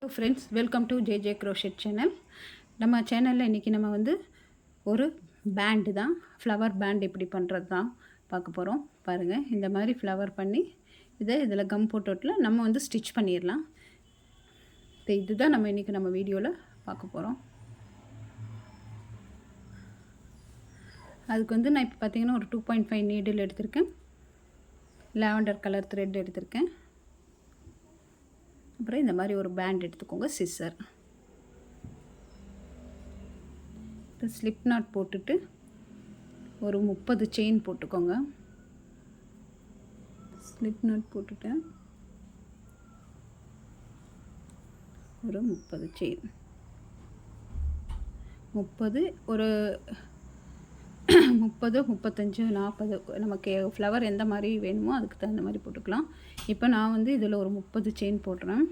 Hello friends, welcome to J crochet channel. நம்ம சேனலில் இன்றைக்கி நம்ம வந்து ஒரு பேண்டு தான், ஃப்ளவர் பேண்ட் எப்படி பண்ணுறது தான் பார்க்க போகிறோம். பாருங்கள், இந்த மாதிரி ஃப்ளவர் பண்ணி இதில் கம் போட்டோட்டில் நம்ம வந்து ஸ்டிச் பண்ணிடலாம். இதுதான் நம்ம இன்றைக்கி நம்ம வீடியோவில் பார்க்க போகிறோம். அதுக்கு வந்து நான் இப்போ பார்த்திங்கன்னா ஒரு 2.5 நீடில் எடுத்திருக்கேன். லாவெண்டர் கலர் த்ரெட் எடுத்திருக்கேன். அப்புறம் இந்த மாதிரி ஒரு பேண்ட் எடுத்துக்கோங்க, சிஸ்ஸர். இப்போ ஸ்லிப் நாட் போட்டுட்டு ஒரு 30 செயின் போட்டுக்கோங்க. ஸ்லிப் நாட் போட்டுட்டு ஒரு 30 செயின், 30 ஒரு 30, 35, 40 நமக்கு ஃப்ளவர் எந்த மாதிரி வேணுமோ அதுக்கு தகுந்த மாதிரி போட்டுக்கலாம். இப்போ நான் வந்து இதில் ஒரு 30 செயின் போடுறேன்.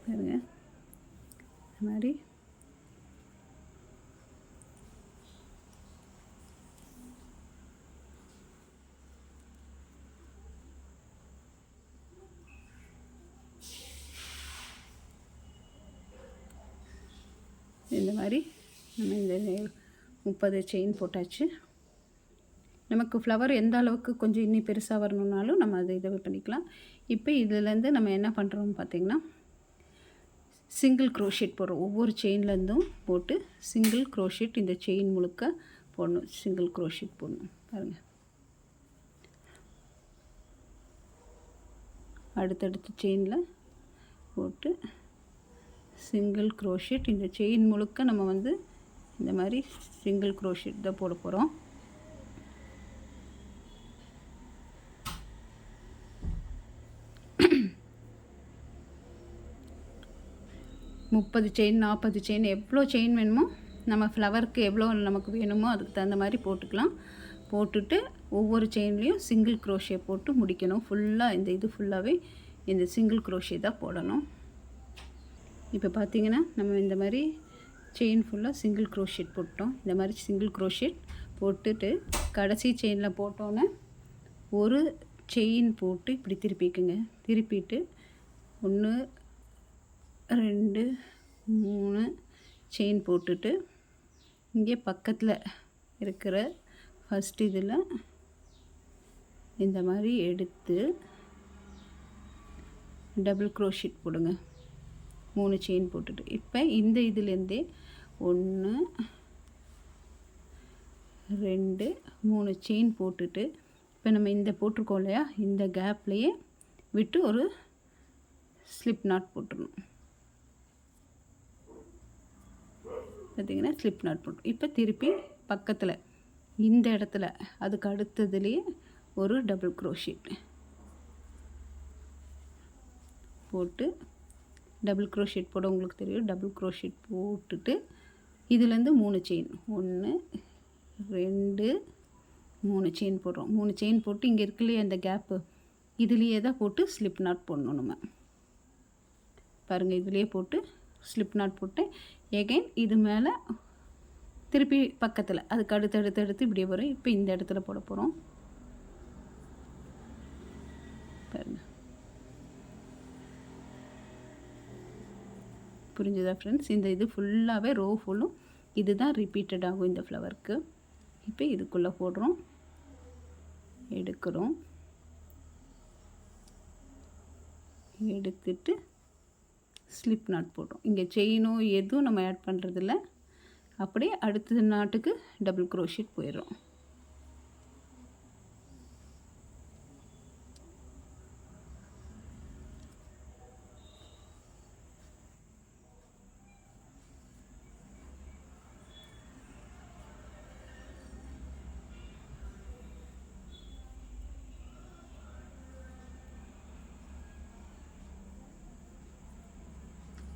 பாருங்க, இந்த மாதிரி இந்த மாதிரி நம்ம இந்த 30 செயின் போட்டாச்சு. நமக்கு ஃப்ளவர் எந்த அளவுக்கு கொஞ்சம் இன்னும் பெருசாக வரணுன்னாலும் நம்ம அதை இதை பண்ணிக்கலாம். இப்போ இதுலேருந்து நம்ம என்ன பண்ணுறோம்னு பார்த்திங்கன்னா, சிங்கிள் க்ரோஷெட் போடுறோம். ஒவ்வொரு செயின்லேருந்தும் போட்டு சிங்கிள் க்ரோஷெட் இந்த செயின் முழுக்க போடணும். சிங்கிள் க்ரோஷெட் போடணும். பாருங்கள், அடுத்தடுத்த செயினில் போட்டு சிங்கிள் க்ரோஷெட் இந்த செயின் முழுக்க நம்ம வந்து இந்த மாதிரி சிங்கிள் க்ரோஷெட் தான் போட போகிறோம். முப்பது செயின், 40 செயின், எவ்வளோ செயின் வேணுமோ நம்ம ஃப்ளவருக்கு எவ்வளோ நமக்கு வேணுமோ அதுக்கு தகுந்த மாதிரி போட்டுக்கலாம். போட்டுட்டு ஒவ்வொரு செயின்லேயும் சிங்கிள் க்ரோஷே போட்டு முடிக்கணும். ஃபுல்லாக இந்த இது ஃபுல்லாகவே இந்த சிங்கிள் க்ரோஷே தான் போடணும். இப்போ பார்த்திங்கன்னா நம்ம இந்த மாதிரி செயின் ஃபுல்லாக சிங்கிள் க்ரோஷெட் போட்டோம். இந்த மாதிரி சிங்கிள் க்ரோஷெட் போட்டுட்டு கடைசி செயினில் போட்டோன்னே ஒரு செயின் போட்டு இப்படி திருப்பிக்குங்க. திருப்பிட்டு 1, 2, 3 செயின் போட்டுட்டு இங்கே பக்கத்தில் இருக்கிற ஃபஸ்ட் இதில் இந்த மாதிரி எடுத்து டபுள் க்ரோஷெட் போடுங்க. 3 செயின் போட்டுட்டு இப்போ இந்த இதுலேருந்தே 1, 2, 3 செயின் போட்டுட்டு இப்போ நம்ம இந்த போட்டிருக்கோம் இல்லையா, இந்த கேப்லேயே விட்டு ஒரு ஸ்லிப் நாட் போட்டுடணும். பார்த்திங்கன்னா ஸ்லிப் நாட் போட்டு இப்போ திருப்பி பக்கத்தில் இந்த இடத்துல அதுக்கு அடுத்ததுலேயே ஒரு டபுள் க்ரோஷெட் போட்டு, டபுள் க்ரோஷெட் போட உங்களுக்கு தெரியும். டபுள் க்ரோஷெட் போட்டுட்டு இதுலேருந்து 3 செயின், 1, 2, 3 செயின் போடுறோம். 3 செயின் போட்டு இங்கே இருக்கு இல்லையா அந்த கேப்பு, இதுலேயே தான் போட்டு ஸ்லிப் நாட் போடணும். நம்ம பாருங்கள், இதுலேயே போட்டு ஸ்லிப் நாட் போட்டு எகைன் இது மேலே திருப்பி பக்கத்தில் அதுக்கு அடுத்தடுத்து இப்படியே வரும். இப்போ இந்த இடத்துல போட போகிறோம். பாருங்கள், புரிஞ்சுதா ஃப்ரெண்ட்ஸ்? இந்த இது ஃபுல்லாகவே ரோ ஃபுல்லும் இது தான் ரிப்பீட்டட் ஆகும் இந்த ஃப்ளவருக்கு. இப்போ இதுக்குள்ளே போடுறோம், எடுக்கிறோம், எடுத்துட்டு ஸ்லிப் நாட் போடுறோம். இங்கே செயினோ எதுவும் நம்ம ஆட் பண்ணுறதில்ல. அப்படியே அடுத்த நாட்டுக்கு டபுள் க்ரோஷெட் போயிடும்.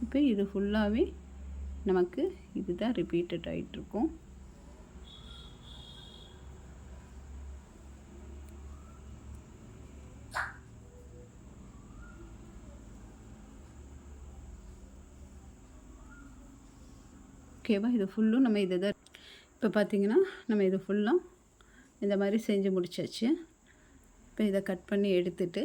இப்போ இது ஃபுல்லாகவே நமக்கு இதுதான் ரிப்பீட்டட் ஆகிட்டுருக்கும். ஓகேவா? இது ஃபுல்லும் நம்ம இதை தான் இப்போ பார்த்திங்கன்னா நம்ம இது ஃபுல்லும் இந்த மாதிரி செஞ்சு முடிச்சாச்சு. இப்போ இதை கட் பண்ணி எடுத்துட்டு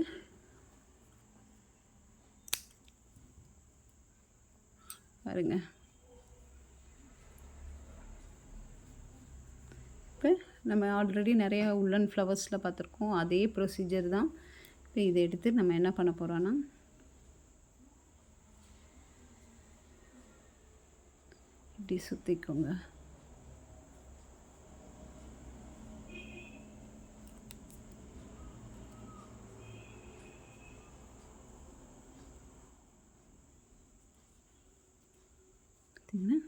பாருங்க. இப்போ நம்ம ஆல்ரெடி நிறையா உள்ளன் ஃப்ளவர்ஸில் பார்த்துருக்கோம், அதே ப்ரொசீஜர் தான். இப்போ இதை எடுத்து நம்ம என்ன பண்ண போகிறோன்னா இப்படி சுற்றிக்கோங்க. பார்த்திங்கன்னா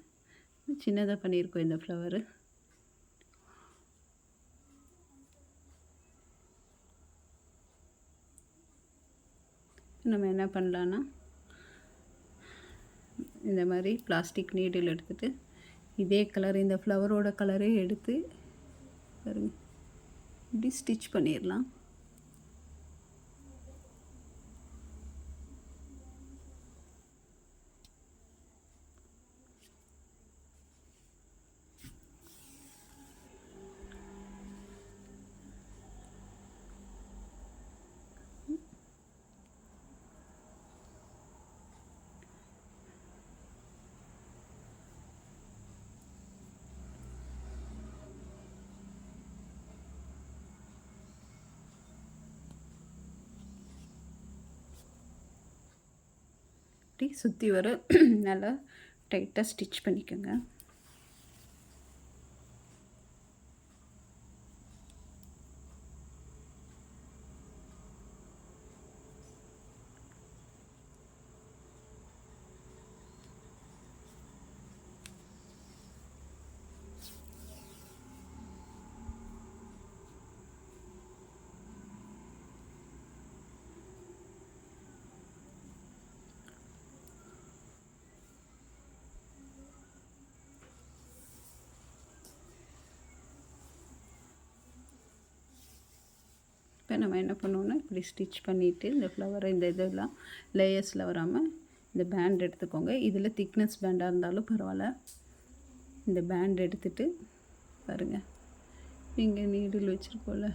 சின்னதாக பண்ணியிருக்கோம் இந்த ஃப்ளவரு. நம்ம என்ன பண்ணலான்னா இந்த மாதிரி பிளாஸ்டிக் நீடில் எடுத்துகிட்டு இதே கலர், இந்த ஃப்ளவரோட கலரே எடுத்து பாருங்க இப்படி ஸ்டிச் பண்ணிடலாம். சுற்றி வர நல்லா டைட்டாக ஸ்டிச் பண்ணிக்கோங்க. இப்போ நம்ம என்ன பண்ணுவோன்னா இப்படி ஸ்டிச் பண்ணிவிட்டு இந்த ஃப்ளவரை இந்த இதெல்லாம் லேயர்ஸில் வராமல் இந்த பேண்ட் எடுத்துக்கோங்க. இதில் திக்னஸ் பேண்டாக இருந்தாலும் பரவாயில்ல. இந்த பேண்ட் எடுத்துகிட்டு பாருங்கள், இங்கே நீடில் வச்சுருக்கோம்ல,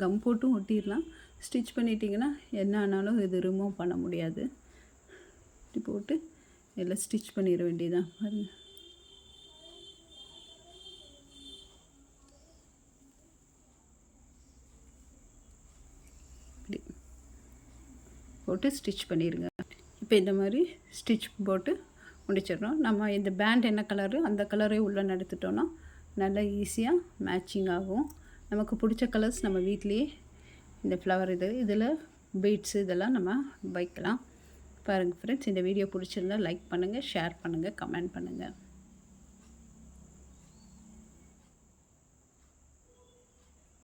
கம் போட்டும் ஒட்டிடலாம். ஸ்டிச் பண்ணிட்டிங்கன்னா என்ன ஆனாலும் இது ரிமூவ் பண்ண முடியாது. இப்படி போட்டு எல்லாம் ஸ்டிச் பண்ணிட வேண்டியதான். பாருங்கள், போட்டு ஸ்டிச் பண்ணிடுங்க. இப்போ இந்த மாதிரி ஸ்டிச் போட்டு முடிச்சிடணும். நம்ம இந்த பேண்ட் என்ன கலரு அந்த கலரே உள்ளே எடுத்துட்டோன்னா நல்லா ஈஸியாக மேட்சிங் ஆகும். நமக்கு பிடிச்ச கலர்ஸ் நம்ம வீட்லேயே இந்த ஃப்ளவர் இதில் பீட்ஸு இதெல்லாம் நம்ம வைக்கலாம். பாருங்கள் ஃப்ரெண்ட்ஸ், இந்த வீடியோ பிடிச்சிருந்தால் லைக் பண்ணுங்கள், ஷேர் பண்ணுங்கள், கமெண்ட் பண்ணுங்கள்.